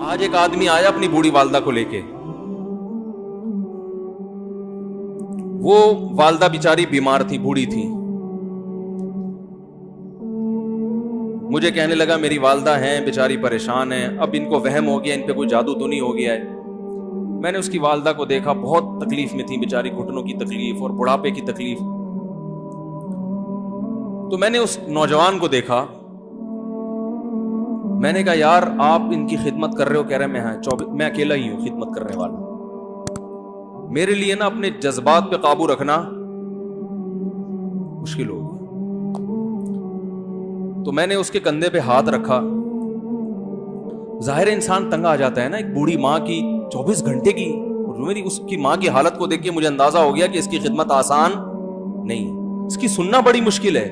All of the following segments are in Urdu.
آج ایک آدمی آیا اپنی بوڑھی والدہ کو لے کے. وہ والدہ بیچاری بیمار تھی, بوڑھی تھی. مجھے کہنے لگا میری والدہ ہیں بیچاری پریشان ہیں, اب ان کو وہم ہو گیا, ان پہ کوئی جادو تو نہیں ہو گیا ہے. میں نے اس کی والدہ کو دیکھا, بہت تکلیف میں تھی بیچاری, گھٹنوں کی تکلیف اور بڑھاپے کی تکلیف. تو میں نے اس نوجوان کو دیکھا, میں نے کہا یار آپ ان کی خدمت کر رہے ہو؟ کہہ رہے میں اکیلا ہی ہوں خدمت کرنے والا. میرے لیے نا اپنے جذبات پہ قابو رکھنا مشکل ہو گیا. تو میں نے اس کے کندھے پہ ہاتھ رکھا. ظاہر انسان تنگ آ جاتا ہے نا, ایک بوڑھی ماں کی 24 گھنٹے کی, میری اس کی ماں کی حالت کو دیکھ کے مجھے اندازہ ہو گیا کہ اس کی خدمت آسان نہیں, اس کی سننا بڑی مشکل ہے.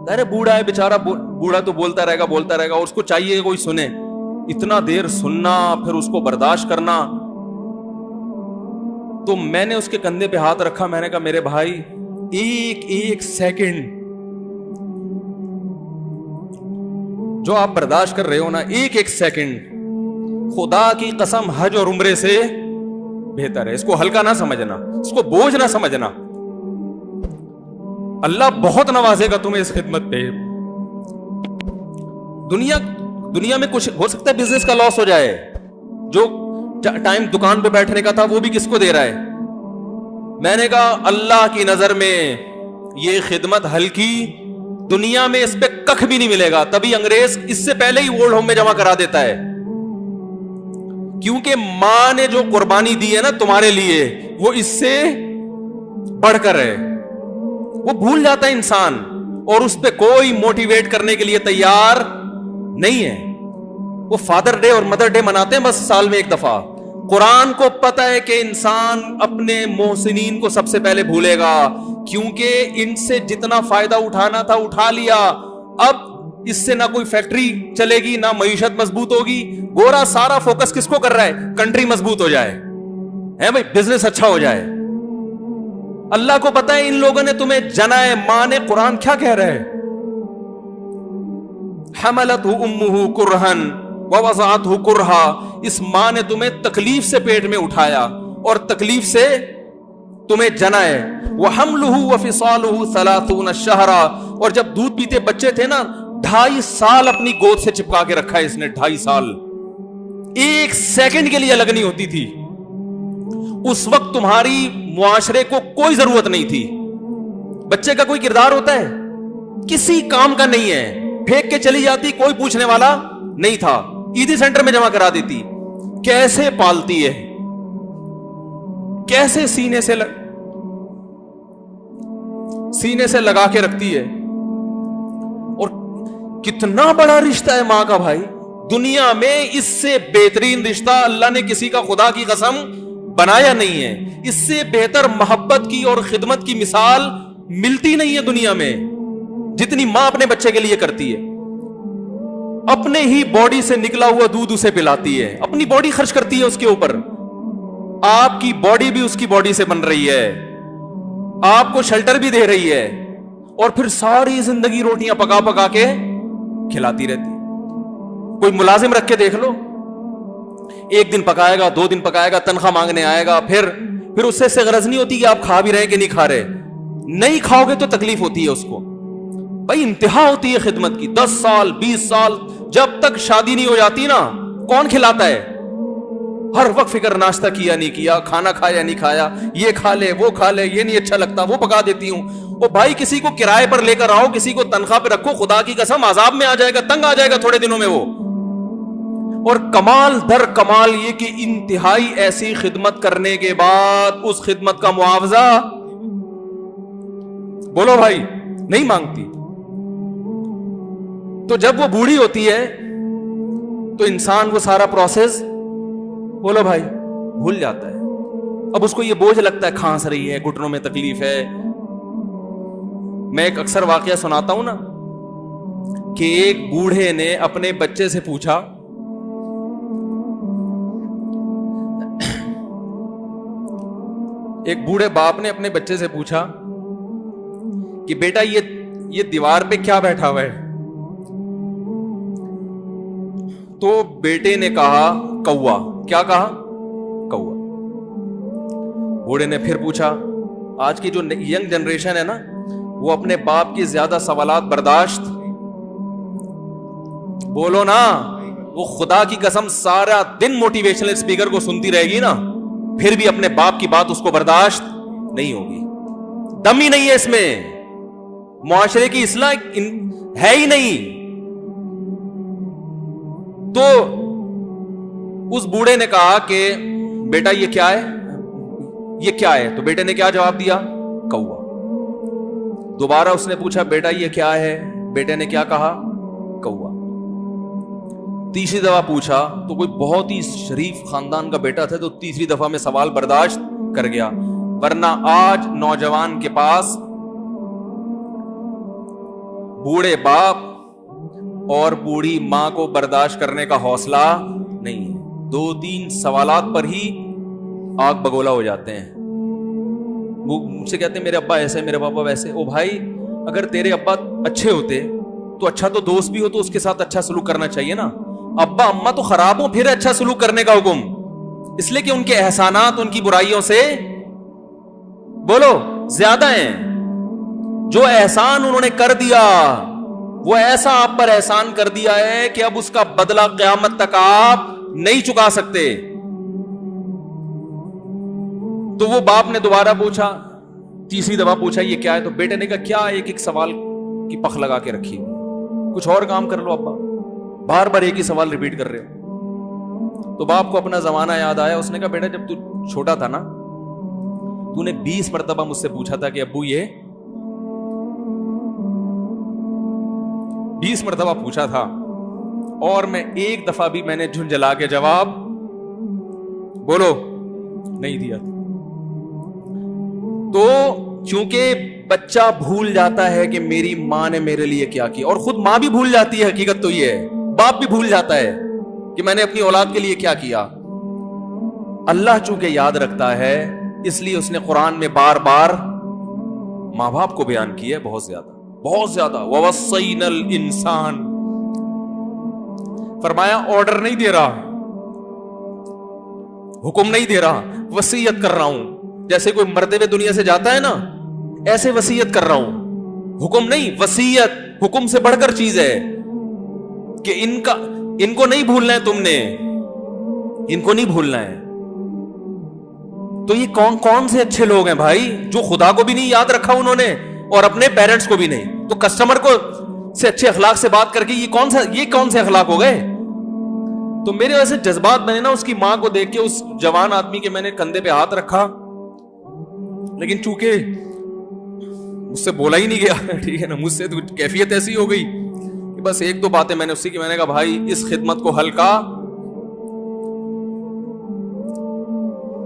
ظاہر بوڑھا ہے بیچارہ, بوڑھا تو بولتا رہے گا, اور اس کو چاہیے کہ کوئی سنے. اتنا دیر سننا, پھر اس کو برداشت کرنا. تو میں نے اس کے کندھے پہ ہاتھ رکھا, میں نے کہا میرے بھائی ایک سیکنڈ جو آپ برداشت کر رہے ہو نا, ایک سیکنڈ خدا کی قسم حج اور عمرے سے بہتر ہے. اس کو ہلکا نہ سمجھنا, اس کو بوجھ نہ سمجھنا. اللہ بہت نوازے گا تمہیں اس خدمت پہ. دنیا میں کچھ ہو سکتا ہے بزنس کا لاس ہو جائے, جو ٹائم دکان پہ بیٹھنے کا تھا وہ بھی کس کو دے رہا ہے. میں نے کہا اللہ کی نظر میں یہ خدمت ہلکی, دنیا میں اس پہ کخ بھی نہیں ملے گا. تبھی انگریز اس سے پہلے ہی اولڈ ہوم میں جمع کرا دیتا ہے, کیونکہ ماں نے جو قربانی دی ہے نا تمہارے لیے, وہ اس سے بڑھ کر ہے. وہ بھول جاتا ہے انسان, اور اس پہ کوئی موٹیویٹ کرنے کے لیے تیار نہیں ہے. وہ فادر ڈے اور مدر ڈے مناتے ہیں بس سال میں ایک دفعہ. قرآن کو پتا ہے کہ انسان اپنے محسنین کو سب سے پہلے بھولے گا, کیونکہ ان سے جتنا فائدہ اٹھانا تھا اٹھا لیا. اب اس سے نہ کوئی فیکٹری چلے گی, نہ معیشت مضبوط ہوگی. گورا سارا فوکس کس کو کر رہا ہے؟ کنٹری مضبوط ہو جائے, ہے بھائی, بزنس اچھا ہو جائے. اللہ کو پتا ہے ان لوگوں نے تمہیں جنا ہے. ماں نے, قرآن کیا کہہ رہا ہے؟ حملتہ امہ کرہن ووضعتہ کرہا. اس ماں نے تمہیں تکلیف سے پیٹ میں اٹھایا اور تکلیف سے تمہیں جنا ہے. وحملہ وفصالہ 30 شہرا. اور جب دودھ پیتے بچے تھے نا, 2.5 سال اپنی گود سے چپکا کے رکھا ہے اس نے. 2.5 سال, ایک سیکنڈ کے لیے الگ نہیں ہوتی تھی. اس وقت تمہاری معاشرے کو کوئی ضرورت نہیں تھی. بچے کا کوئی کردار ہوتا ہے؟ کسی کام کا نہیں ہے. پھینک کے چلی جاتی, کوئی پوچھنے والا نہیں تھا. عیدی سینٹر میں جمع کرا دیتی. کیسے پالتی ہے, کیسے سینے سے لگا کے رکھتی ہے. اور کتنا بڑا رشتہ ہے ماں کا بھائی. دنیا میں اس سے بہترین رشتہ اللہ نے کسی کا خدا کی قسم بنایا نہیں ہے. اس سے بہتر محبت کی اور خدمت کی مثال ملتی نہیں ہے دنیا میں, جتنی ماں اپنے بچے کے لیے کرتی ہے. اپنے ہی باڈی سے نکلا ہوا دودھ اسے پلاتی ہے, اپنی باڈی خرچ کرتی ہے اس کے اوپر. آپ کی باڈی بھی اس کی باڈی سے بن رہی ہے, آپ کو شیلٹر بھی دے رہی ہے, اور پھر ساری زندگی روٹیاں پکا پکا کے کھلاتی رہتی. کوئی ملازم رکھ کے دیکھ لو, 1 دن پکائے گا, 2 دن پکائے گا, تنخواہ مانگنے آئے گا. پھر اس سے غرض نہیں ہوتی کہ آپ کھا بھی رہے کہ نہیں کھا رہے. نہیں کھاؤ گے تو تکلیف ہوتی ہے اس کو. بھائی انتہا ہوتی ہے خدمت کی. 10 سال 20 سال, جب تک شادی نہیں ہو جاتی نا, کون کھلاتا ہے؟ ہر وقت فکر, ناشتہ کیا نہیں کیا, کھانا کھایا نہیں کھایا, یہ کھا لے وہ کھا لے, یہ نہیں اچھا لگتا وہ پکا دیتی ہوں. وہ بھائی کسی کو کرائے پر لے کر آؤ, کسی کو تنخواہ پہ رکھو, خدا کی قسم عذاب میں آ جائے گا, تنگ آ جائے گا تھوڑے دنوں میں وہ. اور کمال در کمال یہ کہ انتہائی ایسی خدمت کرنے کے بعد اس خدمت کا معاوضہ بولو بھائی نہیں مانگتی. تو جب وہ بوڑھی ہوتی ہے تو انسان وہ سارا پروسیس بولو بھائی بھول جاتا ہے. اب اس کو یہ بوجھ لگتا ہے, کھانس رہی ہے, گھٹنوں میں تکلیف ہے. میں ایک اکثر واقعہ سناتا ہوں نا, کہ ایک بوڑھے نے اپنے بچے سے پوچھا, ایک بوڑھے باپ نے اپنے بچے سے پوچھا کہ بیٹا یہ دیوار پہ کیا بیٹھا ہوا ہے؟ تو بیٹے نے کہا کوا. کیا کہا؟ کوا. بوڑھے نے پھر پوچھا. آج کی جو ینگ جنریشن ہے نا, وہ اپنے باپ کے زیادہ سوالات برداشت, بولو نا, وہ خدا کی قسم سارا دن موٹیویشنل اسپیکر کو سنتی رہے گی نا, پھر بھی اپنے باپ کی بات اس کو برداشت نہیں ہوگی. دم ہی نہیں ہے اس میں, معاشرے کی اصلاح ہے ہی نہیں. تو اس بوڑھے نے کہا کہ بیٹا یہ کیا ہے, یہ کیا ہے؟ تو بیٹے نے کیا جواب دیا؟ کوا. دوبارہ اس نے پوچھا بیٹا یہ کیا ہے؟ بیٹے نے کیا کہا؟ کوا. تیسری دفعہ پوچھا تو کوئی بہت ہی شریف خاندان کا بیٹا تھا, تو تیسری دفعہ میں سوال برداشت کر گیا. ورنہ آج نوجوان کے پاس بوڑھے باپ اور بوڑھی ماں کو برداشت کرنے کا حوصلہ نہیں ہے. 2-3 سوالات پر ہی آگ بگولا ہو جاتے ہیں. وہ مجھ سے کہتے ہیں میرے ابا ایسے, میرے پاپا ویسے. او بھائی, اگر تیرے ابا اچھے ہوتے تو اچھا تو دوست بھی ہو تو اس کے ساتھ اچھا سلوک کرنا چاہیے نا. ابا اما تو خراب ہو, پھر اچھا سلوک کرنے کا حکم, اس لیے کہ ان کے احسانات ان کی برائیوں سے بولو زیادہ ہیں. جو احسان انہوں نے کر دیا وہ ایسا آپ پر احسان کر دیا ہے کہ اب اس کا بدلہ قیامت تک آپ نہیں چکا سکتے. تو وہ باپ نے دوبارہ پوچھا, تیسری دفعہ پوچھا یہ کیا ہے؟ تو بیٹے نے کہا کیا ایک ایک سوال کی پخ لگا کے رکھی, کچھ اور کام کر لو ابا, بار بار ایک ہی سوال ریپیٹ کر رہے ہو. تو باپ کو اپنا زمانہ یاد آیا. اس نے کہا بیٹا جب تو چھوٹا تھا نا, تو نے 20 مرتبہ مجھ سے پوچھا تھا کہ ابو یہ 20 مرتبہ پوچھا تھا, اور میں ایک دفعہ بھی میں نے جھنجھلا کے جواب بولو نہیں دیا. تو چونکہ بچہ بھول جاتا ہے کہ میری ماں نے میرے لیے کیا کیا, اور خود ماں بھی بھول جاتی ہے, حقیقت تو یہ ہے, باپ بھی بھول جاتا ہے کہ میں نے اپنی اولاد کے لیے کیا کیا. اللہ چونکہ یاد رکھتا ہے, اس لیے اس نے قرآن میں بار بار ماں باپ کو بیان کیا ہے, بہت زیادہ بہت زیادہ. وَوَصَّيْنَا الْإِنسَانَ, فرمایا آرڈر نہیں دے رہا, حکم نہیں دے رہا, وصیت کر رہا ہوں. جیسے کوئی مرتے ہوئے دنیا سے جاتا ہے نا, ایسے وصیت کر رہا ہوں, حکم نہیں. وصیت حکم سے بڑھ کر چیز ہے کہ ان کو نہیں بھولنا ہے, تم نے ان کو نہیں بھولنا ہے. تو یہ کون سے اچھے لوگ ہیں بھائی, جو خدا کو بھی نہیں یاد رکھا انہوں نے اور اپنے پیرنٹس کو بھی نہیں. تو کسٹمر کو سے اچھے اخلاق سے بات کر کے یہ کون سے اخلاق ہو گئے؟ تو میرے ویسے جذبات بنے نا, اس کی ماں کو دیکھ کے, اس جوان آدمی کے میں نے کندھے پہ ہاتھ رکھا, لیکن چونکہ مجھ سے بولا ہی نہیں گیا, ٹھیک ہے نا, مجھ سے تو کیفیت ایسی ہو گئی کہ بس 1-2 باتیں میں نے اسی کی, میں نے کہا بھائی اس خدمت کو ہلکا,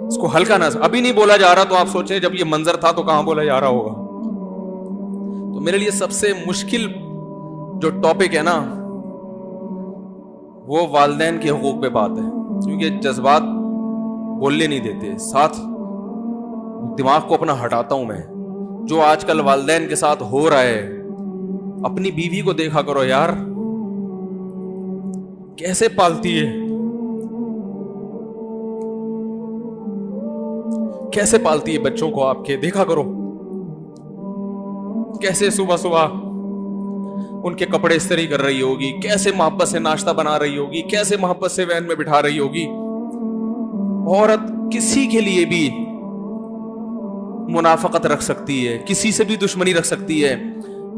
اس کو ہلکا نہ, ابھی نہیں بولا جا رہا تو آپ سوچیں جب یہ منظر تھا تو کہاں بولا جا رہا ہوگا. تو میرے لیے سب سے مشکل جو ٹاپک ہے نا, وہ والدین کے حقوق پہ بات ہے, کیونکہ جذبات بولنے نہیں دیتے, ساتھ دماغ کو اپنا ہٹاتا ہوں میں. جو آج کل والدین کے ساتھ ہو رہا ہے, اپنی بیوی کو دیکھا کرو یار, کیسے پالتی ہے, کیسے پالتی ہے بچوں کو آپ کے, دیکھا کرو کیسے صبح صبح ان کے کپڑے استری کر رہی ہوگی, کیسے محبت سے ناشتہ بنا رہی ہوگی, کیسے محبت سے وین میں بٹھا رہی ہوگی. عورت کسی کے لیے بھی منافقت رکھ سکتی ہے, کسی سے بھی دشمنی رکھ سکتی ہے.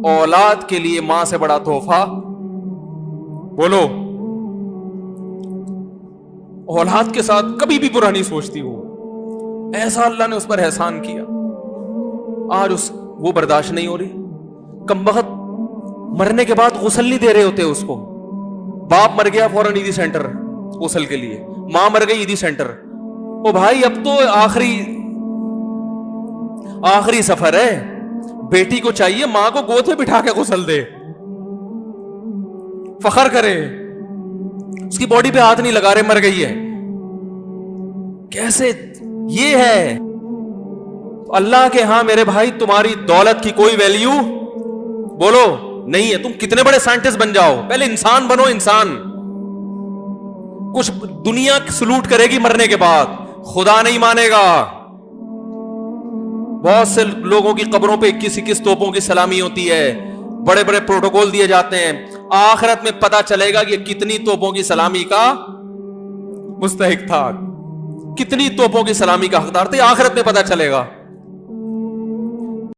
اولاد کے لیے ماں سے بڑا تحفہ بولو, اولاد کے ساتھ کبھی بھی برا نہیں سوچتی ہو. ایسا اللہ نے اس پر احسان کیا, آج وہ برداشت نہیں ہو رہی. کمبخت مرنے کے بعد غسل نہیں دے رہے ہوتے اس کو. باپ مر گیا فوراً عیدی سینٹر غسل کے لیے, ماں مر گئی عیدی سینٹر. او بھائی اب تو آخری سفر ہے, بیٹی کو چاہیے ماں کو گود میں بٹھا کے غسل دے, فخر کرے, اس کی باڈی پہ ہاتھ نہیں لگا رہے, مر گئی ہے. کیسے یہ ہے اللہ کے ہاں میرے بھائی, تمہاری دولت کی کوئی ویلیو بولو نہیں ہے. تم کتنے بڑے سائنٹسٹ بن جاؤ, پہلے انسان بنو, انسان. کچھ دنیا سلوٹ کرے گی مرنے کے بعد، خدا نہیں مانے گا. بہت سے لوگوں کی قبروں پہ 21 توپوں کی سلامی ہوتی ہے، بڑے بڑے پروٹوکول دیے جاتے ہیں. آخرت میں پتا چلے گا کہ کتنی توپوں کی سلامی کا مستحق تھا، کتنی توپوں کی سلامی کا حقدار تھے، آخرت میں پتا چلے گا.